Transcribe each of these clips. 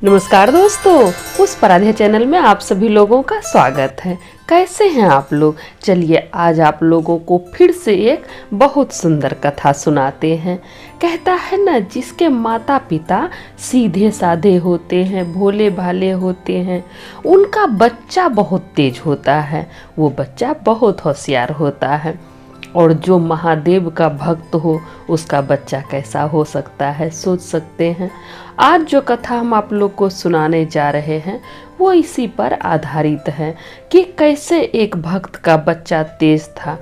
नमस्कार दोस्तों, उस पराधे चैनल में आप सभी लोगों का स्वागत है। कैसे हैं आप लोग? चलिए आज आप लोगों को फिर से एक बहुत सुंदर कथा सुनाते हैं। कहता है ना, जिसके माता पिता सीधे साधे होते हैं, भोले भाले होते हैं, उनका बच्चा बहुत तेज होता है, वो बच्चा बहुत होशियार होता है। और जो महादेव का भक्त हो उसका बच्चा कैसा हो सकता है, सोच सकते हैं। आज जो कथा हम आप लोग को सुनाने जा रहे हैं वो इसी पर आधारित है कि कैसे एक भक्त का बच्चा तेज था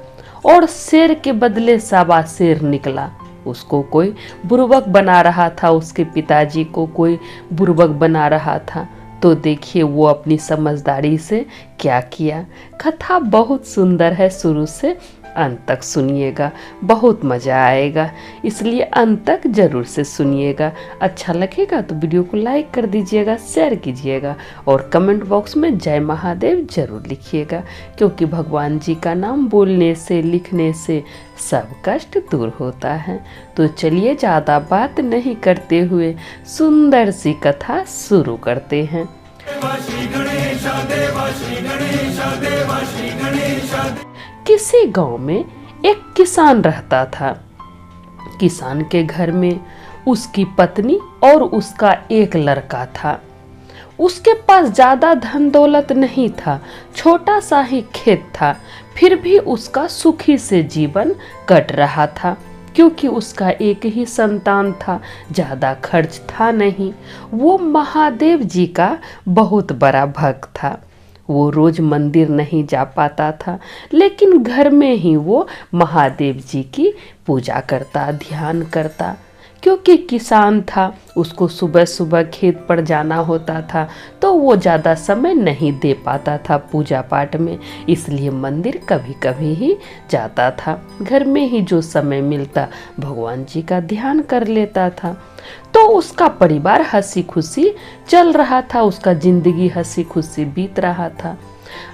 और शेर के बदले सावा शेर निकला। उसको कोई बुर्बक बना रहा था, उसके पिताजी को कोई बुर्बक बना रहा था। तो देखिए वो अपनी समझदारी से क्या किया। कथा बहुत सुंदर है, शुरू से अंत तक सुनिएगा, बहुत मज़ा आएगा, इसलिए अंत तक ज़रूर से सुनिएगा। अच्छा लगेगा तो वीडियो को लाइक कर दीजिएगा, शेयर कीजिएगा और कमेंट बॉक्स में जय महादेव ज़रूर लिखिएगा, क्योंकि भगवान जी का नाम बोलने से लिखने से सब कष्ट दूर होता है। तो चलिए ज़्यादा बात नहीं करते हुए सुंदर सी कथा शुरू करते हैं। किसी गांव में एक किसान रहता था। किसान के घर में उसकी पत्नी और उसका एक लड़का था। उसके पास ज्यादा धन दौलत नहीं था, छोटा सा ही खेत था, फिर भी उसका सुखी से जीवन कट रहा था, क्योंकि उसका एक ही संतान था, ज्यादा खर्च था नहीं। वो महादेव जी का बहुत बड़ा भक्त था। वो रोज मंदिर नहीं जा पाता था, लेकिन घर में ही वो महादेव जी की पूजा करता, ध्यान करता। क्योंकि किसान था, उसको सुबह सुबह खेत पर जाना होता था, तो वो ज़्यादा समय नहीं दे पाता था पूजा पाठ में, इसलिए मंदिर कभी कभी ही जाता था। घर में ही जो समय मिलता भगवान जी का ध्यान कर लेता था। तो उसका परिवार हंसी खुशी चल रहा था, उसका जिंदगी हंसी खुशी बीत रहा था।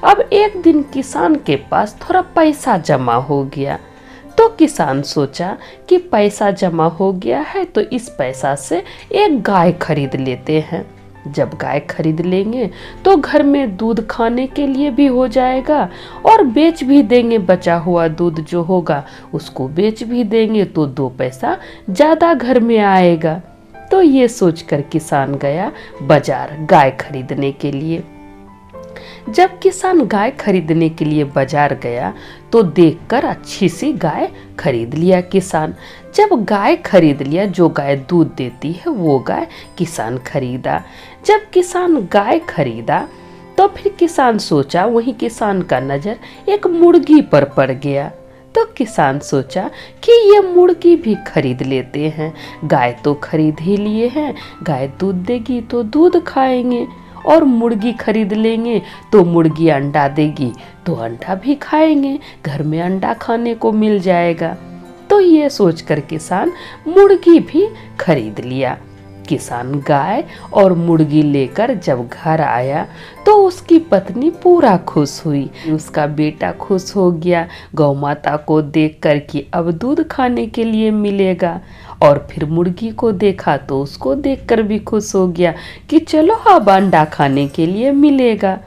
अब एक दिन किसान के पास थोड़ा पैसा जमा हो गया। तो किसान सोचा कि पैसा जमा हो गया है तो इस पैसा से एक गाय खरीद लेते हैं। जब गाय खरीद लेंगे तो घर में दूध खाने के लिए भी हो जाएगा और बेच भी देंगे, बचा हुआ दूध जो होगा उसको बेच भी देंगे तो 2 पैसा ज़्यादा घर में आएगा। तो ये सोचकर किसान गया बाजार गाय खरीदने के लिए। जब किसान गाय खरीदने के लिए बाजार गया तो देखकर अच्छी सी गाय खरीद लिया किसान। जब गाय खरीद लिया, जो गाय दूध देती है वो गाय किसान खरीदा। जब किसान गाय खरीदा तो फिर किसान सोचा, वहीं किसान का नज़र एक मुर्गी पर पड़ गया। तो किसान सोचा कि ये मुर्गी भी खरीद लेते हैं, गाय तो खरीद ही लिए हैं, गाय दूध देगी तो दूध खाएंगे, और मुर्गी खरीद लेंगे तो मुर्गी अंडा देगी तो अंडा भी खाएंगे, घर में अंडा खाने को मिल जाएगा। तो ये सोचकर किसान मुर्गी भी खरीद लिया। किसान गाय और मुर्गी लेकर जब घर आया तो उसकी पत्नी पूरा खुश हुई, उसका बेटा खुश हो गया गौ माता को देखकर कि अब दूध खाने के लिए मिलेगा। और फिर मुर्गी को देखा तो उसको देखकर भी खुश हो गया कि चलो अब अंडा खाने के लिए मिलेगा।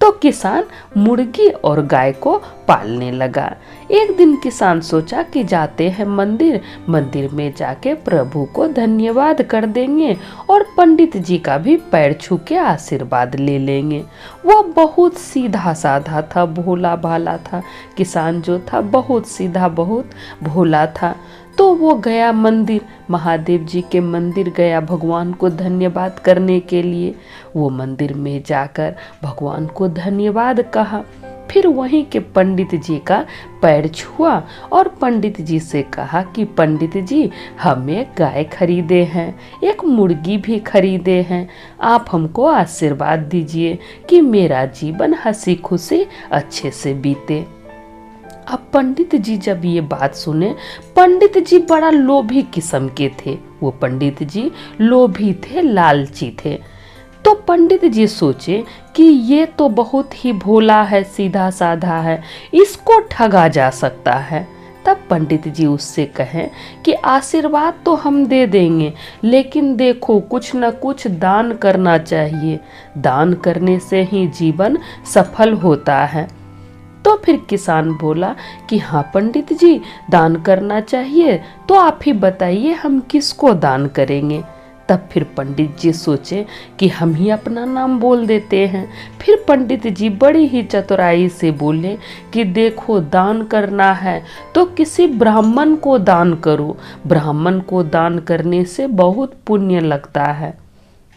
तो किसान मुर्गी और गाय को पालने लगा। एक दिन किसान सोचा कि जाते हैं मंदिर, मंदिर में जाके प्रभु को धन्यवाद कर देंगे और पंडित जी का भी पैर छू के आशीर्वाद ले लेंगे। वो बहुत सीधा साधा था, भोला भाला था। किसान जो था बहुत सीधा, बहुत भोला था। तो वो गया मंदिर, महादेव जी के मंदिर गया भगवान को धन्यवाद करने के लिए। वो मंदिर में जाकर भगवान को धन्यवाद कहा, फिर वहीं के पंडित जी का पैर छुआ और पंडित जी से कहा कि पंडित जी, हम एक गाय खरीदे हैं, एक मुर्गी भी खरीदे हैं, आप हमको आशीर्वाद दीजिए कि मेरा जीवन हंसी खुशी अच्छे से बीते। अब पंडित जी जब ये बात सुने, पंडित जी बड़ा लोभी किस्म के थे। वो पंडित जी लोभी थे, लालची थे। तो पंडित जी सोचे कि ये तो बहुत ही भोला है, सीधा साधा है, इसको ठगा जा सकता है। तब पंडित जी उससे कहें कि आशीर्वाद तो हम दे देंगे, लेकिन देखो कुछ न कुछ दान करना चाहिए, दान करने से ही जीवन सफल होता है। तो फिर किसान बोला कि हाँ पंडित जी, दान करना चाहिए, तो आप ही बताइए हम किसको दान करेंगे। तब फिर पंडित जी सोचे कि हम ही अपना नाम बोल देते हैं। फिर पंडित जी बड़ी ही चतुराई से बोले कि देखो दान करना है तो किसी ब्राह्मण को दान करो, ब्राह्मण को दान करने से बहुत पुण्य लगता है।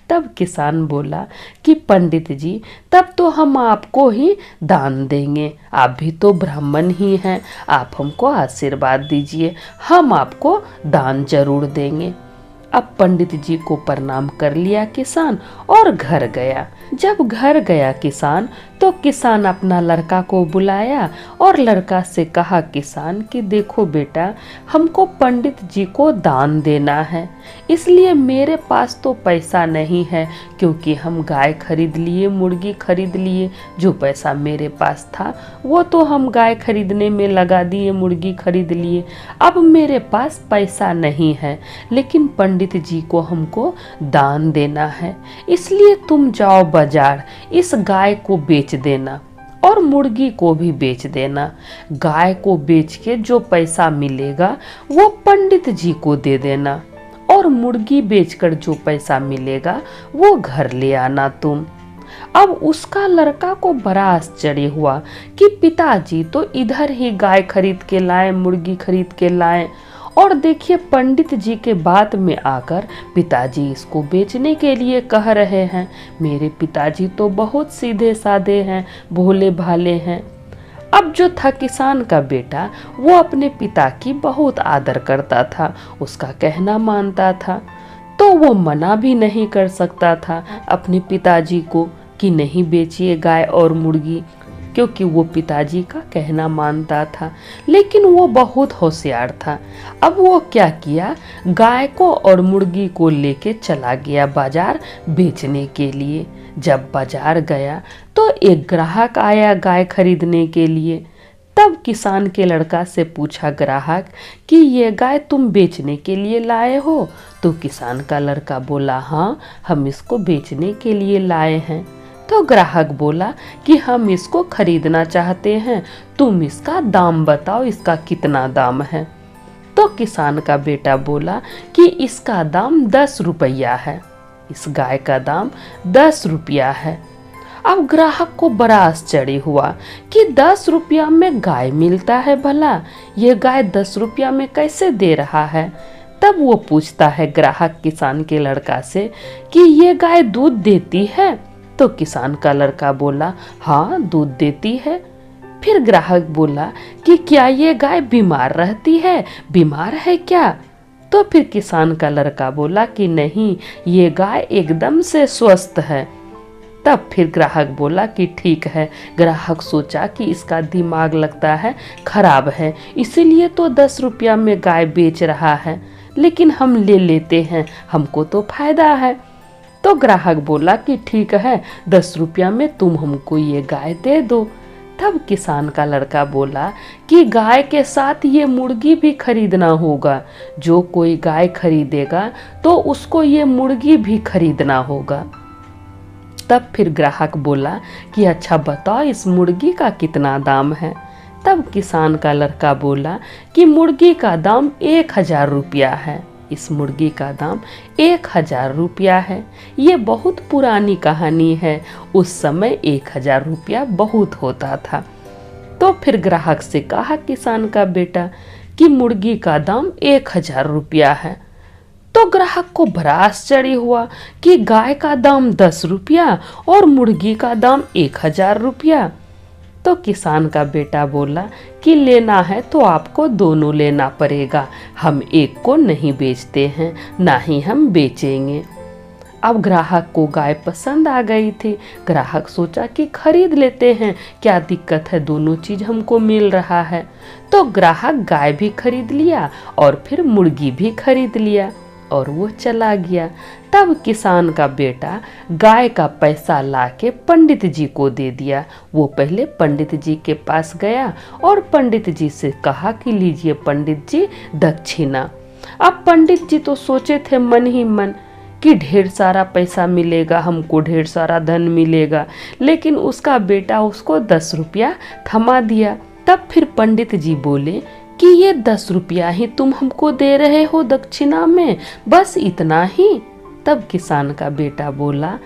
तब किसान बोला कि पंडित जी तब तो हम आपको ही दान देंगे, आप भी तो ब्राह्मण ही हैं, आप हमको आशीर्वाद दीजिए, हम आपको दान जरूर देंगे। अब पंडित जी को प्रणाम कर लिया किसान और घर गया। जब घर गया किसान तो किसान अपना लड़का को बुलाया और लड़का से कहा किसान कि देखो बेटा, हमको पंडित जी को दान देना है, इसलिए मेरे पास तो पैसा नहीं है, क्योंकि हम गाय खरीद लिए, मुर्गी खरीद लिए, जो पैसा मेरे पास था वो तो हम गाय खरीदने में लगा दिए, मुर्गी खरीद लिए, अब मेरे पास पैसा नहीं है, लेकिन पंडित जी को हमको दान देना है, इसलिए तुम जाओ बाजार, इस गाय को बेच देना और मुर्गी को भी बेच देना। गाय को बेच के जो पैसा मिलेगा वो पंडित जी को दे देना और मुर्गी बेचकर जो पैसा मिलेगा वो घर ले आना तुम। अब उसका लड़का को बड़ा आश्चर्य हुआ कि पिताजी तो इधर ही गाय खरीद के लाए, मुर्गी खरीद के लाए, और देखिए पंडित जी के बात में आकर पिताजी इसको बेचने के लिए कह रहे हैं। मेरे पिताजी तो बहुत सीधे साधे हैं, भोले भाले हैं। अब जो था किसान का बेटा, वो अपने पिता की बहुत आदर करता था, उसका कहना मानता था, तो वो मना भी नहीं कर सकता था अपने पिताजी को कि नहीं बेचिए गाय और मुर्गी, क्योंकि वो पिताजी का कहना मानता था। लेकिन वो बहुत होशियार था। अब वो क्या किया, गाय को और मुर्गी को लेके चला गया बाजार बेचने के लिए। जब बाजार गया तो एक ग्राहक आया गाय खरीदने के लिए। तब किसान के लड़का से पूछा ग्राहक कि ये गाय तुम बेचने के लिए लाए हो? तो किसान का लड़का बोला हाँ, हम इसको बेचने के लिए लाए हैं। तो ग्राहक बोला कि हम इसको खरीदना चाहते हैं, तुम इसका दाम बताओ, इसका कितना दाम है? तो किसान का बेटा बोला कि इसका दाम 10 रुपया है, इस गाय का दाम 10 रुपया है। अब ग्राहक को बड़ा आश्चर्य हुआ कि 10 रुपया में गाय मिलता है, भला ये गाय 10 रुपया में कैसे दे रहा है? तब वो पूछता है ग्राहक किसान के लड़का से कि ये गाय दूध देती है? तो किसान का लड़का बोला हाँ, दूध देती है। फिर ग्राहक बोला कि क्या ये गाय बीमार रहती है, बीमार है क्या? तो फिर किसान का लड़का बोला कि नहीं, ये गाय एकदम से स्वस्थ है। तब फिर ग्राहक बोला कि ठीक है। ग्राहक सोचा कि इसका दिमाग लगता है खराब है, इसीलिए तो 10 रुपया में गाय बेच रहा है, लेकिन हम ले लेते हैं, हमको तो फायदा है। तो ग्राहक बोला कि ठीक है, 10 रुपया में तुम हमको ये गाय दे दो। तब किसान का लड़का बोला कि गाय के साथ ये मुर्गी भी खरीदना होगा, जो कोई गाय खरीदेगा तो उसको ये मुर्गी भी खरीदना होगा। तब फिर ग्राहक बोला कि अच्छा बताओ, इस मुर्गी का कितना दाम है? तब किसान का लड़का बोला कि मुर्गी का दाम 1000 रुपया है, इस मुर्गी का दाम 1000 रुपया है। ये बहुत पुरानी कहानी है, उस समय 1000 रुपया बहुत होता था। तो फिर ग्राहक से कहा किसान का बेटा कि मुर्गी का दाम 1000 रुपया है। तो ग्राहक को बड़ा आश्चर्य हुआ कि गाय का दाम 10 रुपया और मुर्गी का दाम 1000 रुपया। तो किसान का बेटा बोला कि लेना है तो आपको दोनों लेना पड़ेगा, हम एक को नहीं बेचते हैं, ना ही हम बेचेंगे। अब ग्राहक को गाय पसंद आ गई थी। ग्राहक सोचा कि खरीद लेते हैं, क्या दिक्कत है, दोनों चीज हमको मिल रहा है। तो ग्राहक गाय भी खरीद लिया और फिर मुर्गी भी खरीद लिया। और वो चला गया। तब किसान का बेटा गाय का पैसा लाके पंडित जी को दे दिया। वो पहले पंडित जी के पास गया और पंडित जी से कहा कि लीजिए पंडित जी दक्षिणा। अब पंडित जी तो सोचे थे मन ही मन कि ढेर सारा पैसा मिलेगा, हमको ढेर सारा धन मिलेगा, लेकिन उसका बेटा उसको 10 रुपया थमा दिया। तब फिर पंडित जी बोले कि ये 10 रुपया ही तुम हमको दे रहे हो दक्षिणा में, बस इतना ही? तब किसान का बेटा बोला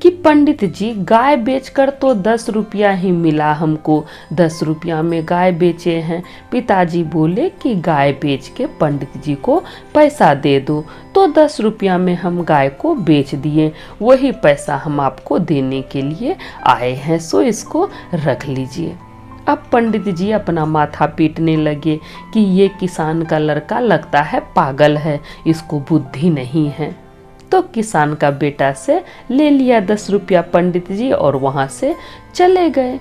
कि पंडित जी गाय बेचकर तो 10 रुपया ही मिला हमको, 10 रुपया में गाय बेचे हैं। पिताजी बोले कि गाय बेच के पंडित जी को पैसा दे दो, तो 10 रुपया में हम गाय को बेच दिए, वही पैसा हम आपको देने के लिए आए हैं, सो इसको रख लीजिए। अब पंडित जी अपना माथा पीटने लगे कि ये किसान का लड़का लगता है पागल है, इसको बुद्धि नहीं है। तो किसान का बेटा से ले लिया 10 रुपया पंडित जी और वहाँ से चले गए।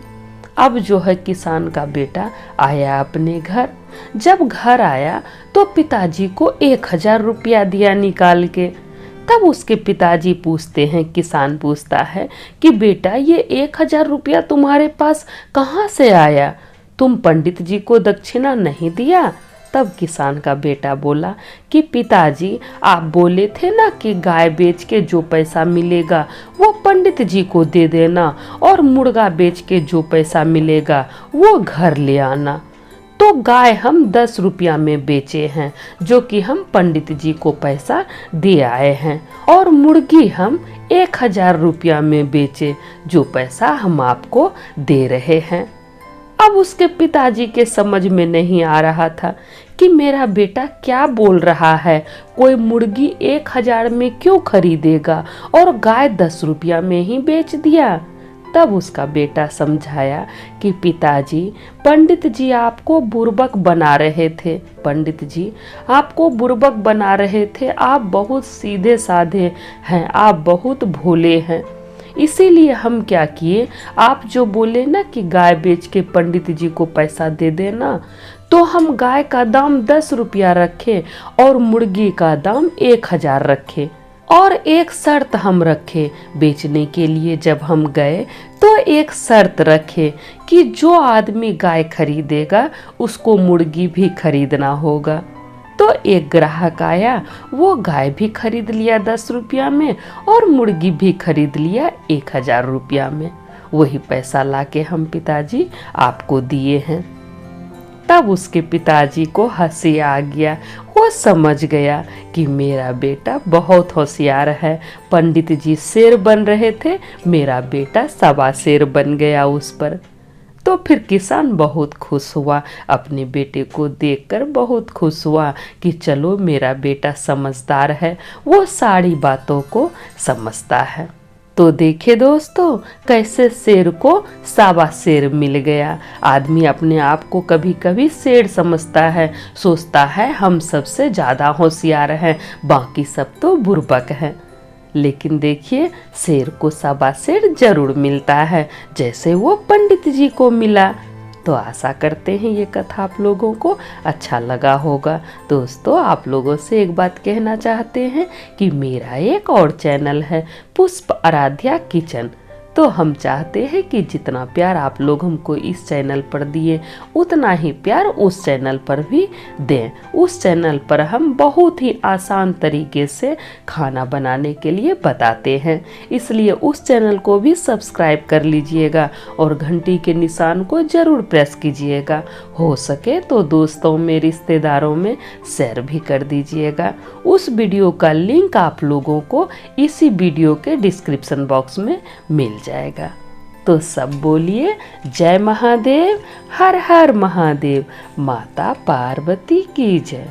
अब जो है किसान का बेटा आया अपने घर। जब घर आया तो पिताजी को 1000 रुपया दिया निकाल के। तब उसके पिताजी पूछते हैं, किसान पूछता है कि बेटा ये 1000 रुपया तुम्हारे पास कहाँ से आया? तुम पंडित जी को दक्षिणा नहीं दिया? तब किसान का बेटा बोला कि पिताजी आप बोले थे ना कि गाय बेच के जो पैसा मिलेगा वो पंडित जी को दे देना और मुर्गा बेच के जो पैसा मिलेगा वो घर ले आना। तो गाय हम 10 रुपया में बेचे हैं जो कि हम पंडित जी को पैसा दे आए हैं, और मुर्गी हम 1000 रुपया में बेचे जो पैसा हम आपको दे रहे हैं। अब उसके पिताजी के समझ में नहीं आ रहा था कि मेरा बेटा क्या बोल रहा है, कोई मुर्गी 1000 में क्यों खरीदेगा और गाय 10 रुपया में ही बेच दिया। तब उसका बेटा समझाया कि पिताजी पंडित जी आपको बुर्बक बना रहे थे, पंडित जी आपको बुर्बक बना रहे थे, आप बहुत सीधे साधे हैं, आप बहुत भोले हैं, इसीलिए हम क्या किए, आप जो बोले ना कि गाय बेच के पंडित जी को पैसा दे देना, तो हम गाय का दाम 10 रुपया रखे और मुर्गी का दाम 1000 रखे, और एक शर्त हम रखे बेचने के लिए। जब हम गए तो एक शर्त रखे कि जो आदमी गाय खरीदेगा उसको मुर्गी भी खरीदना होगा। तो एक ग्राहक आया, वो गाय भी खरीद लिया 10 रुपया में और मुर्गी भी खरीद लिया 1000 रुपया में। वही पैसा लाके हम पिताजी आपको दिए हैं। तब उसके पिताजी को हंसी आ गया। वो समझ गया कि मेरा बेटा बहुत होशियार है। पंडित जी शेर बन रहे थे, मेरा बेटा सवा शेर बन गया उस पर। तो फिर किसान बहुत खुश हुआ, अपने बेटे को देखकर बहुत खुश हुआ कि चलो मेरा बेटा समझदार है, वो सारी बातों को समझता है। तो देखिए दोस्तों, कैसे शेर को सावा शेर मिल गया। आदमी अपने आप को कभी कभी शेर समझता है, सोचता है हम सबसे ज़्यादा होशियार हैं, बाकी सब तो बुर्बक हैं। लेकिन देखिए शेर को सावा शेर जरूर मिलता है, जैसे वो पंडित जी को मिला। तो आशा करते हैं ये कथा आप लोगों को अच्छा लगा होगा। दोस्तों आप लोगों से एक बात कहना चाहते हैं कि मेरा एक और चैनल है पुष्प आराध्या किचन। तो हम चाहते हैं कि जितना प्यार आप लोग हमको इस चैनल पर दिए उतना ही प्यार उस चैनल पर भी दें। उस चैनल पर हम बहुत ही आसान तरीके से खाना बनाने के लिए बताते हैं, इसलिए उस चैनल को भी सब्सक्राइब कर लीजिएगा और घंटी के निशान को ज़रूर प्रेस कीजिएगा। हो सके तो दोस्तों में, रिश्तेदारों में शेयर भी कर दीजिएगा। उस वीडियो का लिंक आप लोगों को इसी वीडियो के डिस्क्रिप्शन बॉक्स में मिल जाएगा। तो सब बोलिए जय महादेव, हर हर महादेव, माता पार्वती की जय।